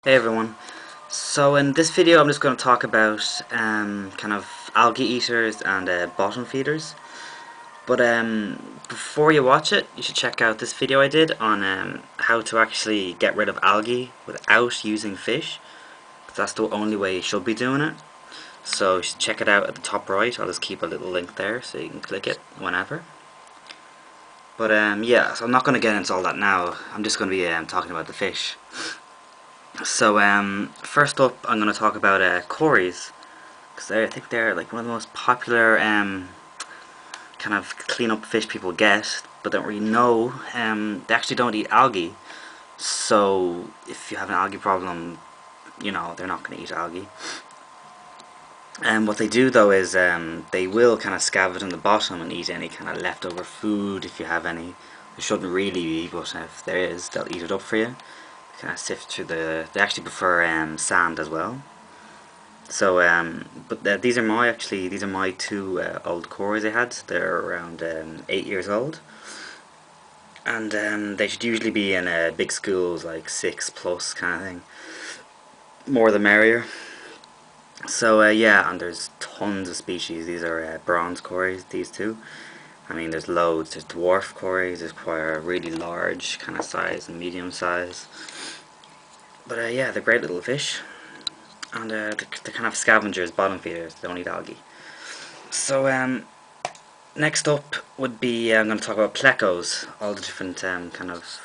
Hey everyone. So in this video I'm just going to talk about kind of algae eaters and bottom feeders. But before you watch it, you should check out this video I did on how to actually get rid of algae without using fish. 'Cause that's the only way you should be doing it. So you should check it out at the top right. I'll just keep a little link there so you can click it whenever. But yeah, so I'm not going to get into all that now. I'm just going to be talking about the fish. So first up, I'm going to talk about Cory's, because I think they're like one of the most popular kind of clean up fish people get, but don't really know. They actually don't eat algae, so if you have an algae problem, you know they're not going to eat algae. And what they do though is they will kind of scavenge in the bottom and eat any kind of leftover food if you have any. There shouldn't really be, but if there is, they'll eat it up for you. Kind of sift through the. They actually prefer sand as well. So, but these are my two old Corys I had. They're around 8 years old, and they should usually be in big schools like 6+ kind of thing. More the merrier. So yeah, and there's tons of species. These are bronze Corys. These two. I mean, there's loads. There's dwarf Corys. There's quite a really large kind of size and medium size. But yeah, they're great little fish. And they're kind of scavengers, bottom feeders. They don't eat algae. So next up would be I'm going to talk about plecos, all the different kind of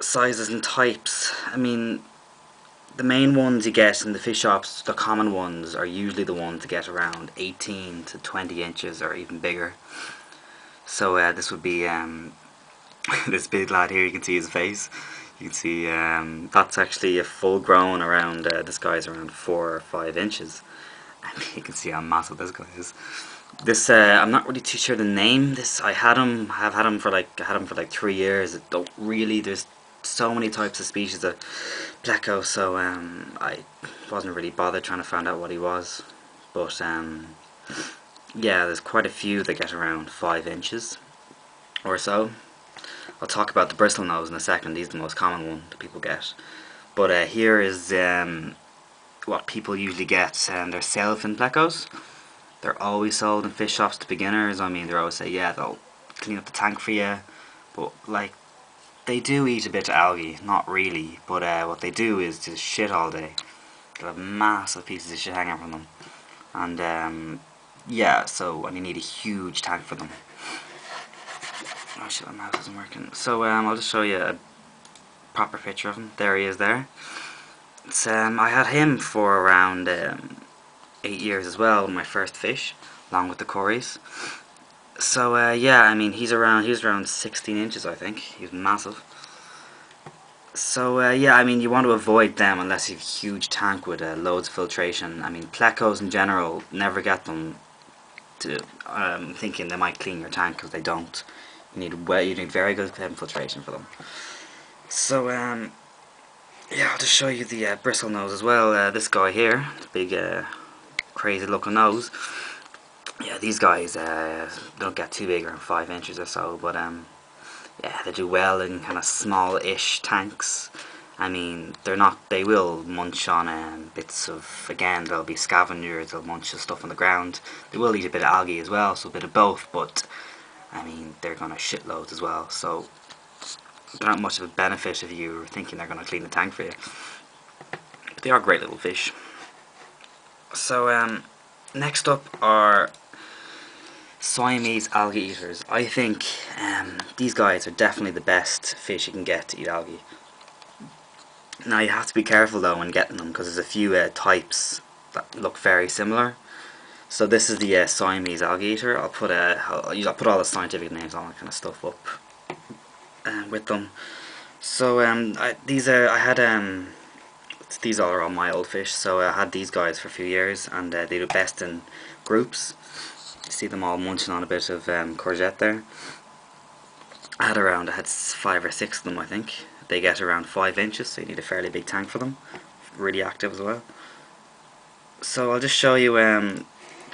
sizes and types. I mean, the main ones you get in the fish shops, the common ones, are usually the ones that get around 18 to 20 inches or even bigger. So this would be this big lad here. You can see his face. You can see that's actually a full grown around. This guy's around 4 or 5 inches. I mean, you can see how massive this guy is. This I'm not really too sure the name. This I've had him for like 3 years. It don't really. There's so many types of species of Pleco, so I wasn't really bothered trying to find out what he was. But yeah, there's quite a few that get around 5 inches or so. I'll talk about the bristlenose in a second. These are the most common one that people get. But here is what people usually get, and they're sailfin plecos. They're always sold in fish shops to beginners. I mean, they always say, yeah, they'll clean up the tank for you, but like, they do eat a bit of algae, not really, but what they do is just shit all day. They'll have massive pieces of shit hanging from them, and yeah, so and you need a huge tank for them. Oh shit, my mouse isn't working. So I'll just show you a proper picture of him. There he is there. It's, I had him for around 8 years as well, my first fish, along with the Corys. So yeah, I mean he was around 16 inches, I think. He was massive. So yeah, I mean you want to avoid them unless you have a huge tank with loads of filtration. I mean plecos in general, never get them to thinking they might clean your tank, because they don't. You need very good filtration for them. So yeah, I'll just show you the bristlenose as well. This guy here, big crazy looking nose. Yeah, these guys don't get too big, around 5 inches or so, but yeah, they do well in kind of small-ish tanks. I mean, they will munch on bits of, again, there'll be scavengers, they'll munch the stuff on the ground. They will eat a bit of algae as well, so a bit of both, but I mean, they're gonna shitloads as well, so they're not much of a benefit if you're thinking they're gonna clean the tank for you. But they are great little fish. So next up are Siamese algae eaters. I think these guys are definitely the best fish you can get to eat algae. Now you have to be careful though when getting them, because there's a few types that look very similar. So this is the Siamese algae eater. I'll put all the scientific names, all that kind of stuff up with them. So these are all my old fish. So I had these guys for a few years, and they do best in groups. You see them all munching on a bit of courgette there. I had 5 or 6 of them, I think. They get around 5 inches, so you need a fairly big tank for them. Really active as well. So I'll just show you the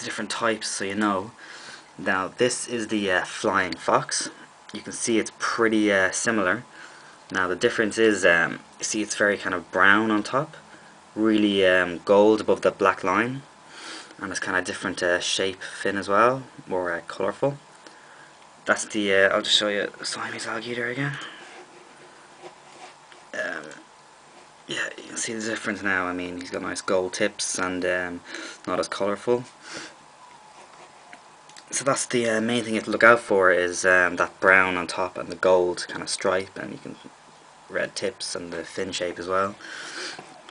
different types so you know. Now this is the flying fox. You can see it's pretty similar. Now the difference is, you see it's very kind of brown on top, really gold above the black line, and it's kind of different shape fin as well, more colourful. That's the, I'll just show you Siamese alligator again. Yeah, you can see the difference now. I mean, he's got nice gold tips and not as colourful. So that's the main thing you have to look out for, is that brown on top and the gold kind of stripe, and you can red tips and the fin shape as well.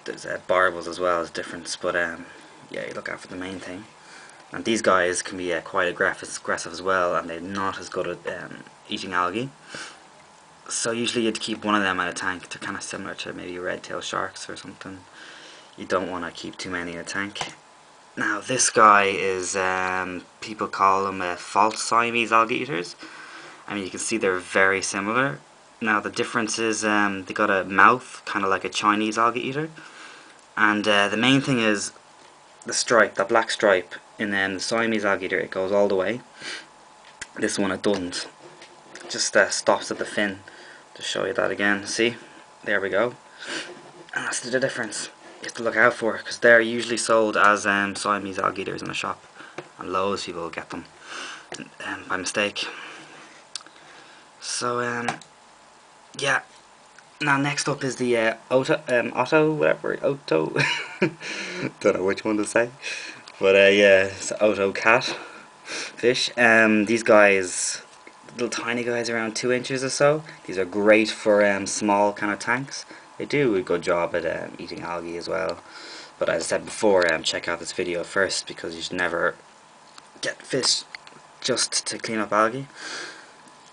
There's barbels as well as difference, but yeah, you look out for the main thing. And these guys can be quite aggressive as well, and they're not as good at eating algae. So usually you'd keep one of them in a tank. They're kind of similar to maybe red-tailed sharks or something. You don't want to keep too many in a tank. Now this guy is, people call them false Siamese algae eaters. I mean, you can see they're very similar. Now the difference is they got a mouth kind of like a Chinese algae eater, and the main thing is the stripe, that black stripe in the Siamese algae eater. It goes all the way. This one it doesn't. It just stops at the fin. To show you that again, see, there we go, and that's the difference you have to look out for, because they're usually sold as Siamese algae eaters in a shop, and loads of people get them by mistake. So yeah, now next up is the Otto, whatever, Otto, don't know which one to say, but yeah, it's Otto catfish. These guys, little tiny guys, around 2 inches or so. These are great for small kind of tanks. They do a good job at eating algae as well. But as I said before, check out this video first, because you should never get fish just to clean up algae.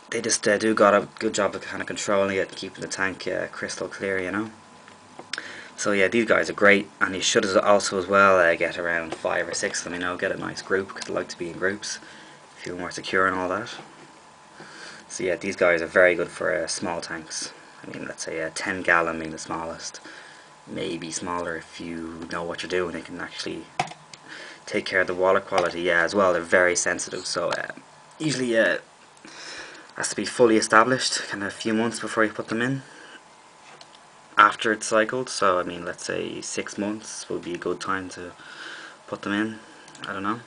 They just do got a good job of kind of controlling it, keeping the tank crystal clear, you know. So yeah, these guys are great, and you should also as well get around 5 or 6 of them, you know, get a nice group, because they like to be in groups, feel more secure and all that. So yeah, these guys are very good for small tanks. I mean, let's say 10 gallon being the smallest. Maybe smaller if you know what you're doing. They can actually take care of the water quality. Yeah, as well, they're very sensitive. So usually has to be fully established, kind of a few months before you put them in. After it's cycled, so I mean, let's say 6 months would be a good time to put them in. I don't know.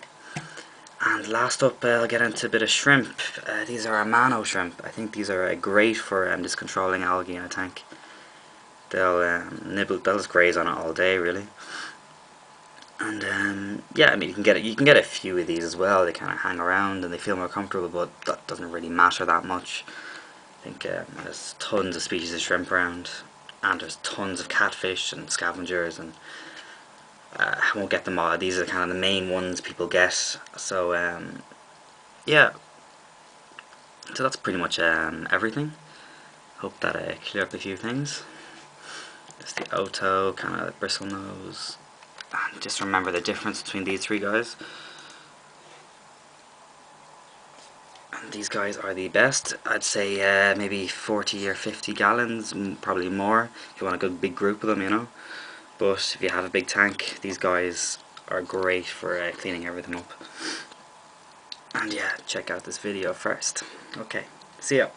And last up, I'll get into a bit of shrimp. These are Amano shrimp. I think these are great for just controlling algae in a tank. They'll nibble, they'll just graze on it all day, really. And yeah, I mean, you can get a few of these as well. They kind of hang around and they feel more comfortable, but that doesn't really matter that much. I think there's tons of species of shrimp around, and there's tons of catfish and scavengers, and I won't get them all. These are kind of the main ones people get. So yeah, so that's pretty much everything. Hope that I clear up a few things. There's the Otto, kind of bristle nose. And just remember the difference between these 3 guys. And these guys are the best. I'd say maybe 40 or 50 gallons, probably more, if you want a good big group of them, you know. But if you have a big tank, these guys are great for cleaning everything up. And yeah, check out this video first. Okay, see ya.